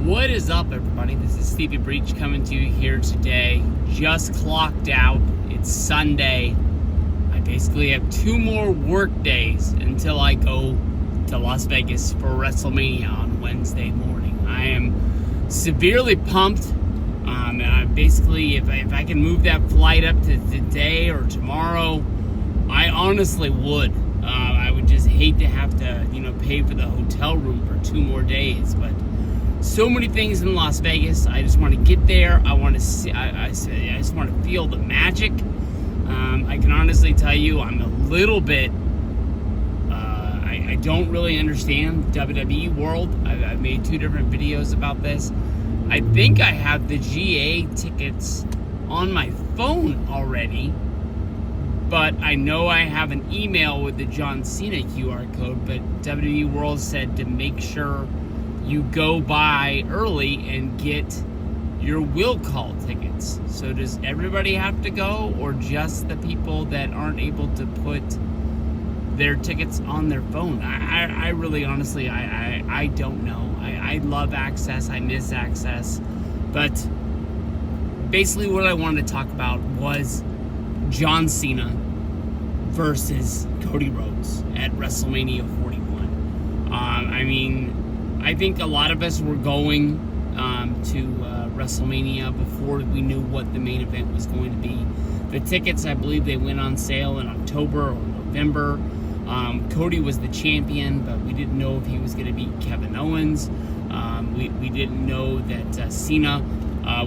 What is up, everybody? This is Stevie Breach coming to you here today. Just clocked out. It's Sunday. I basically have 2 more work days until I go to Las Vegas for WrestleMania on Wednesday morning. I am severely pumped. Basically, if I can move that flight up to today or tomorrow, I honestly would. I would just hate to have to, pay for the hotel room for 2 more days. But so many things in Las Vegas. I just want to get there. I want to see. I just want to feel the magic. I can honestly tell you, I'm a little bit. I don't really understand the WWE world. I've made 2 different videos about this. I think I have the GA tickets on my phone already, but I know I have an email with the John Cena QR code, but WWE World said to make sure you go by early and get your will call tickets. So does everybody have to go, or just the people that aren't able to put their tickets on their phone? I really, honestly, I don't know. I love Access. I miss Access. But basically what I wanted to talk about was John Cena versus Cody Rhodes at WrestleMania 41. I think a lot of us were going to WrestleMania before we knew what the main event was going to be. The tickets, I believe they went on sale in October or November. Cody was the champion, but we didn't know if he was going to beat Kevin Owens. We didn't know that Cena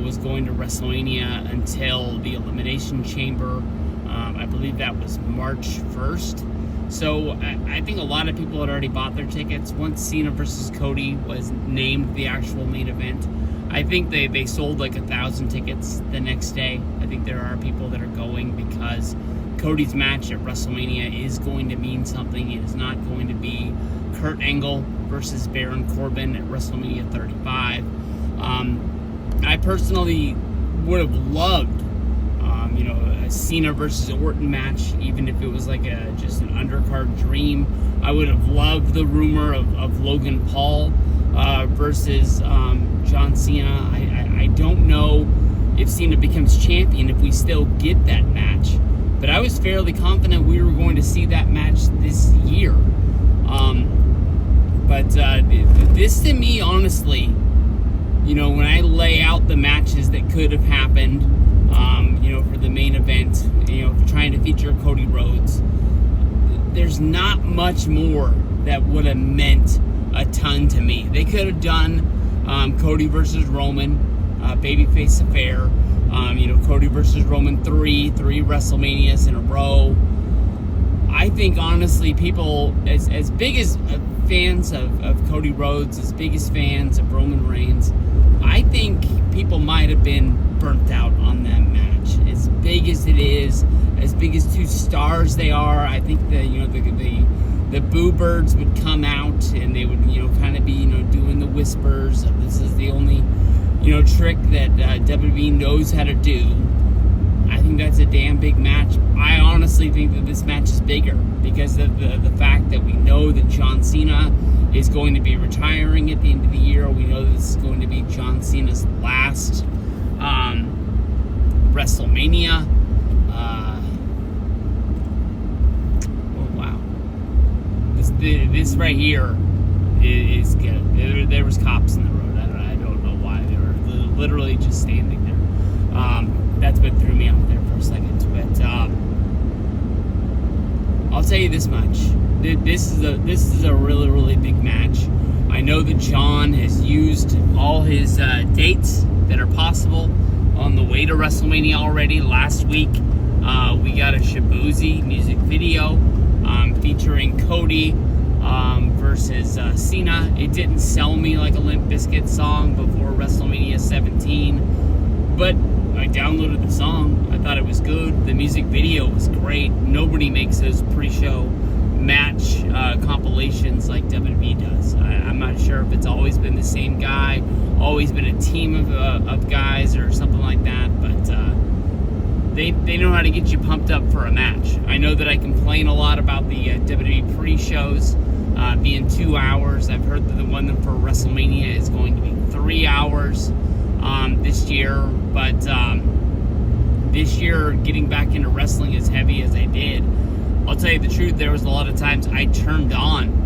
was going to WrestleMania until the Elimination Chamber. I believe that was March 1st. So I think a lot of people had already bought their tickets. Once Cena versus Cody was named the actual main event, I think they sold like 1,000 tickets the next day. I think there are people that are going because Cody's match at WrestleMania is going to mean something. It is not going to be Kurt Angle versus Baron Corbin at WrestleMania 35. I personally would have loved, a Cena versus Orton match, even if it was like just an undercard dream. I would have loved the rumor of Logan Paul versus John Cena. I don't know if Cena becomes champion if we still get that match. But I was fairly confident we were going to see that match this year. But this to me, honestly, when I lay out the matches that could have happened, for the main event, trying to feature Cody Rhodes, there's not much more that would have meant a ton to me. They could have done Cody versus Roman, babyface affair. Cody versus Roman 3 WrestleManias in a row. I think, honestly, people, as big as fans of Cody Rhodes, as big as fans of Roman Reigns, I think people might have been burnt out on that match. As big as it is, as big as 2 stars they are, I think the boo birds would come out and they would, kind of be, doing the whispers of this is the only trick that WWE knows how to do. I think that's a damn big match. I honestly think that this match is bigger because of the fact that we know that John Cena is going to be retiring at the end of the year. We know this is going to be John Cena's last WrestleMania. Oh wow, this right here is good. There was cops in the road. I don't know why. They were literally just standing there. That's what threw me out there for a second. But I'll tell you this much: this is a really, really big match. I know that John has used all his dates that are possible on the way to WrestleMania already. Last week, we got a Shabuzi music video featuring Cody versus Cena. It didn't sell me like a Limp Bizkit song before WrestleMania 17, but I downloaded the song. I thought it was good. The music video was great. Nobody makes those pre-show match compilations like WWE does. I'm not sure if it's always been the same guy, always been a team of guys or something like that, but they know how to get you pumped up for a match. I know that I complain a lot about the WWE pre-shows. being 2 hours. I've heard that the one for WrestleMania is going to be 3 hours this year. But this year, getting back into wrestling as heavy as I did, I'll tell you the truth, there was a lot of times I turned on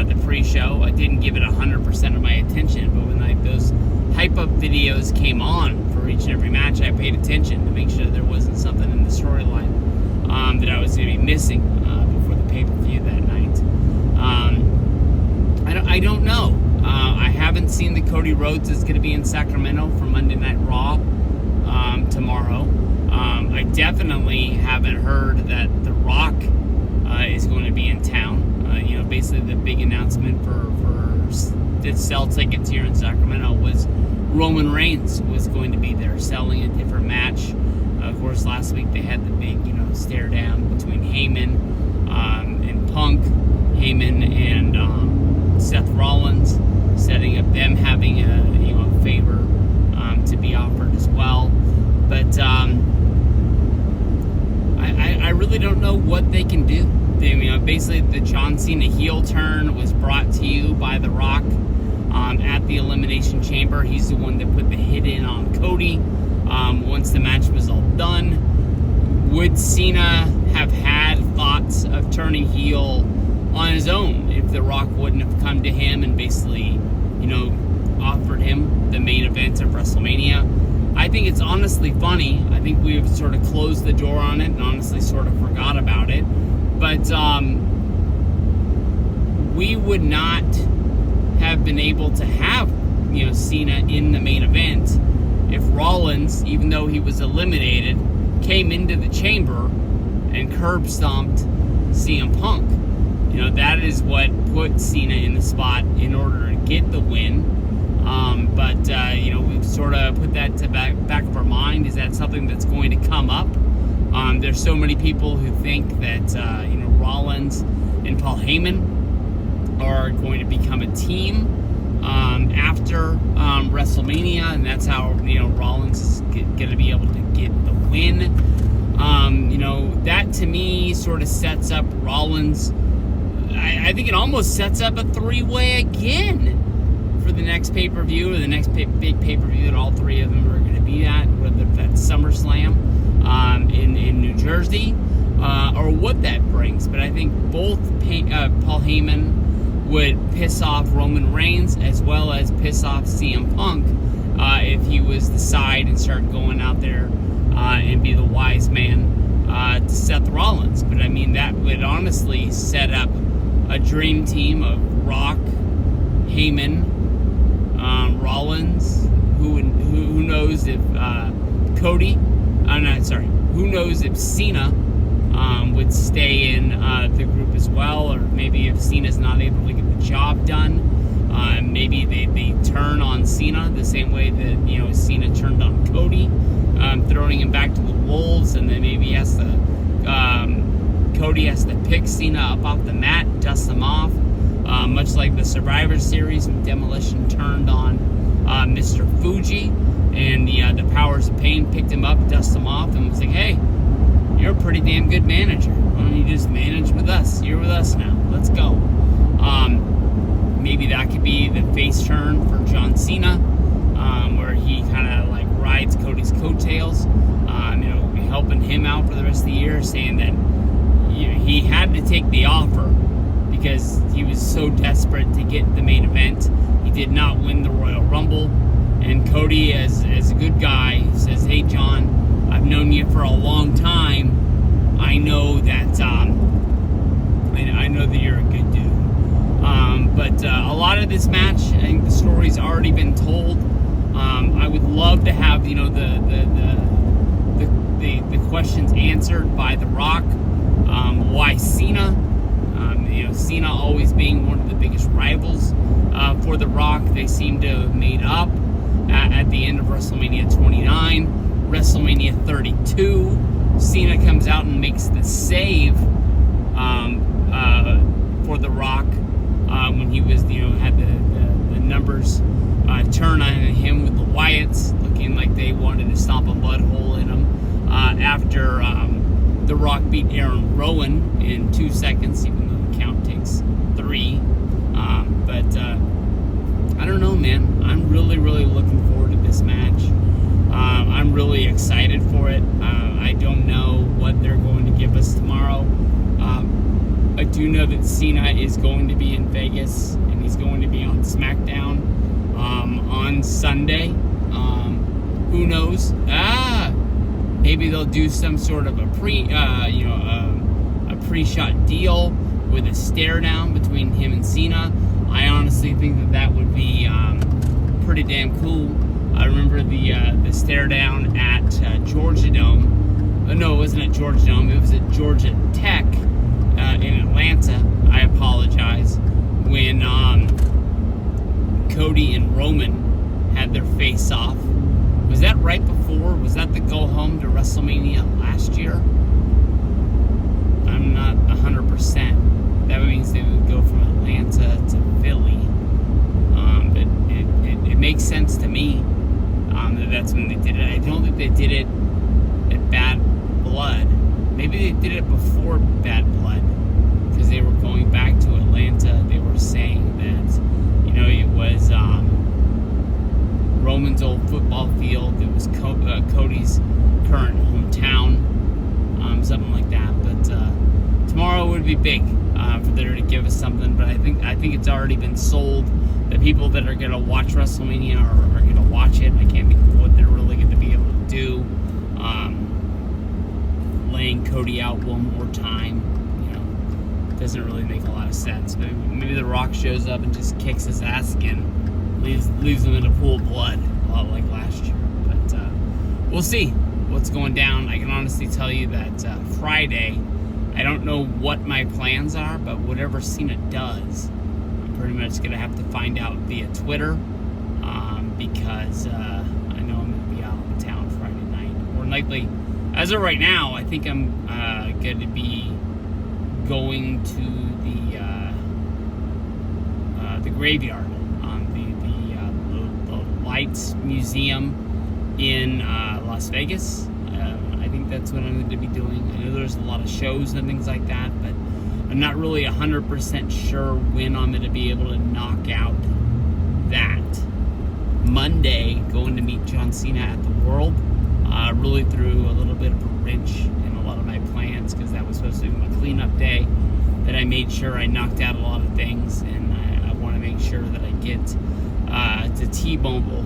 the pre-show. I didn't give it 100% of my attention, but when those hype-up videos came on for each and every match, I paid attention to make sure there wasn't something in the storyline that I was going to be missing before the pay-per-view that night. I don't know. I haven't seen that Cody Rhodes is going to be in Sacramento for Monday Night Raw tomorrow. I definitely haven't heard that The Rock is going to be in town. Basically the big announcement for the sell tickets here in Sacramento was Roman Reigns was going to be there selling a different match. Of course, last week they had the big, stare down between Heyman and Punk, Heyman and Seth Rollins, setting up them having a favor to be offered as well. But I really don't know what they can do. Basically the John Cena heel turn was brought to you by The Rock at the Elimination Chamber. He's the one that put the hit in on Cody once the match was all done. Would Cena have had thoughts of turning heel on his own if The Rock wouldn't have come to him and basically, offered him the main event of WrestleMania? I think it's honestly funny. I think we've sort of closed the door on it and honestly sort of forgot about it. But we would not have been able to have, Cena in the main event if Rollins, even though he was eliminated, came into the chamber and curb stomped CM Punk. That is what put Cena in the spot in order to get the win. But we've sort of put that to back of our mind. Is that something that's going to come up? There's so many people who think that Rollins and Paul Heyman are going to become a team after WrestleMania, and that's how Rollins is going to be able to get the win. That to me sort of sets up Rollins. I think it almost sets up a three-way again for the next pay-per-view, or the next big pay-per-view that all three of them are going to be at, whether that's SummerSlam in New Jersey, or what that brings. But I think both Paul Heyman would piss off Roman Reigns as well as piss off CM Punk if he was the side and start going out there and be the wise man to Seth Rollins. But I mean, that would honestly set up a dream team of Rock, Heyman, Rollins. Who knows if who knows if Cena would stay in the group as well, or maybe if Cena's not able to get the job done, maybe they turn on Cena the same way that Cena turned on Cody, throwing him back to the wolves, and then maybe Cody has to pick Cena up off the mat, dust him off, much like the Survivor Series when Demolition turned on Mr. Fuji, and the Powers of Pain picked him up, dust him off, and was like, hey, you're a pretty damn good manager. Why don't you just manage with us? You're with us now. Let's go. Maybe that could be the face turn for John Cena, where he kind of like rides Cody's coattails, helping him out for the rest of the year, saying that he had to take the offer because he was so desperate to get the main event. He did not win the Royal Rumble, and Cody, as a good guy, says, hey John, I've known you for a long time. I know that I know that you're a good dude. But a lot of this match, I think the story's already been told. I would love to have the questions answered by The Rock. Why Cena? Cena always being one of the biggest rivals for The Rock. They seem to have made up at the end of WrestleMania 29. WrestleMania 32, Cena comes out and makes the save for The Rock when he was, had the numbers turn on him with the Wyatts, looking like they wanted to stomp a mud hole in him after The Rock beat Aaron Rowan in 2 seconds, even though the count takes 3. But I don't know, man. I'm really, really looking forward to this match. I'm really excited for it. I don't know what they're going to give us tomorrow. I do know that Cena is going to be in Vegas, and he's going to be on SmackDown on Sunday. Who knows? Maybe they'll do some sort of a pre-shot deal with a stare down between him and Cena. I honestly think that would be pretty damn cool. I remember the stare down at Georgia Dome. No, it wasn't at Georgia Dome. It was at Georgia Tech in Atlanta. I apologize. When Cody and Roman had their face off. Was that right before? Was that the go home to WrestleMania last year? I'm not 100%. That means they would go from Atlanta to Philly. But it makes sense to me that that's when they did it. I don't think they did it at Bad Blood. Maybe they did it before Bad Blood because they were going back to Atlanta. They were saying that, it was Roman's old football field. It was Cody's current hometown, something like that. But tomorrow would be big for there to give us something. But I think it's already been sold. The people that are going to watch WrestleMania are going to watch it. I can't think of what they're really going to be able to do. Laying Cody out one more time, doesn't really make a lot of sense. Maybe The Rock shows up and just kicks his ass again, leaves him in a pool of blood, a lot like last year. But we'll see what's going down. I can honestly tell you that Friday, I don't know what my plans are, but whatever Cena does, I'm pretty much going to have to find out via Twitter, because I know I'm going to be out of town Friday night. More likely, as of right now, I think I'm going to be going to the graveyard, the Lights Museum in Las Vegas. I think that's what I'm going to be doing. I know there's a lot of shows and things like that, but I'm not really 100% sure when I'm going to be able to knock out that. Monday, going to meet John Cena at the World. Really threw a little bit of a wrench in a lot of my plans because that was supposed to be my cleanup day. That I made sure I knocked out a lot of things, and I want to make sure that I get to T-Mobile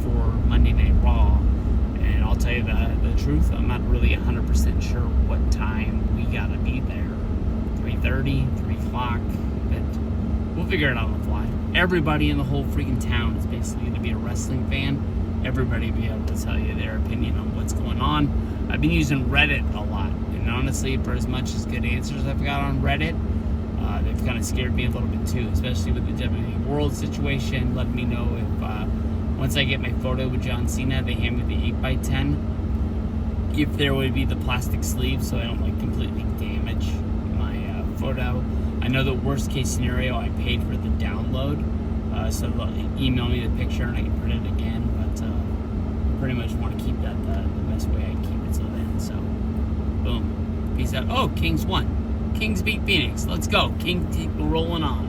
for Monday Night Raw. And I'll tell you the truth, I'm not really 100% sure what time we gotta be there. 3:30, 3 o'clock, but we'll figure it out on the fly. Everybody in the whole freaking town is basically going to be a wrestling fan. Everybody will be able to tell you their opinion on what's going on. I've been using Reddit a lot, and honestly, for as much as good answers I've got on Reddit, they've kind of scared me a little bit too, especially with the WWE World situation. Letting me know if once I get my photo with John Cena, they hand me the 8x10, if there would be the plastic sleeve so I don't completely damage my photo. I know the worst case scenario, I paid for the download, so they'll email me the picture and I can print it again, but pretty much want to keep that the best way I can keep it till then. So boom, peace out. Oh, Kings won. Kings beat Phoenix. Let's go. Kings keep rolling on.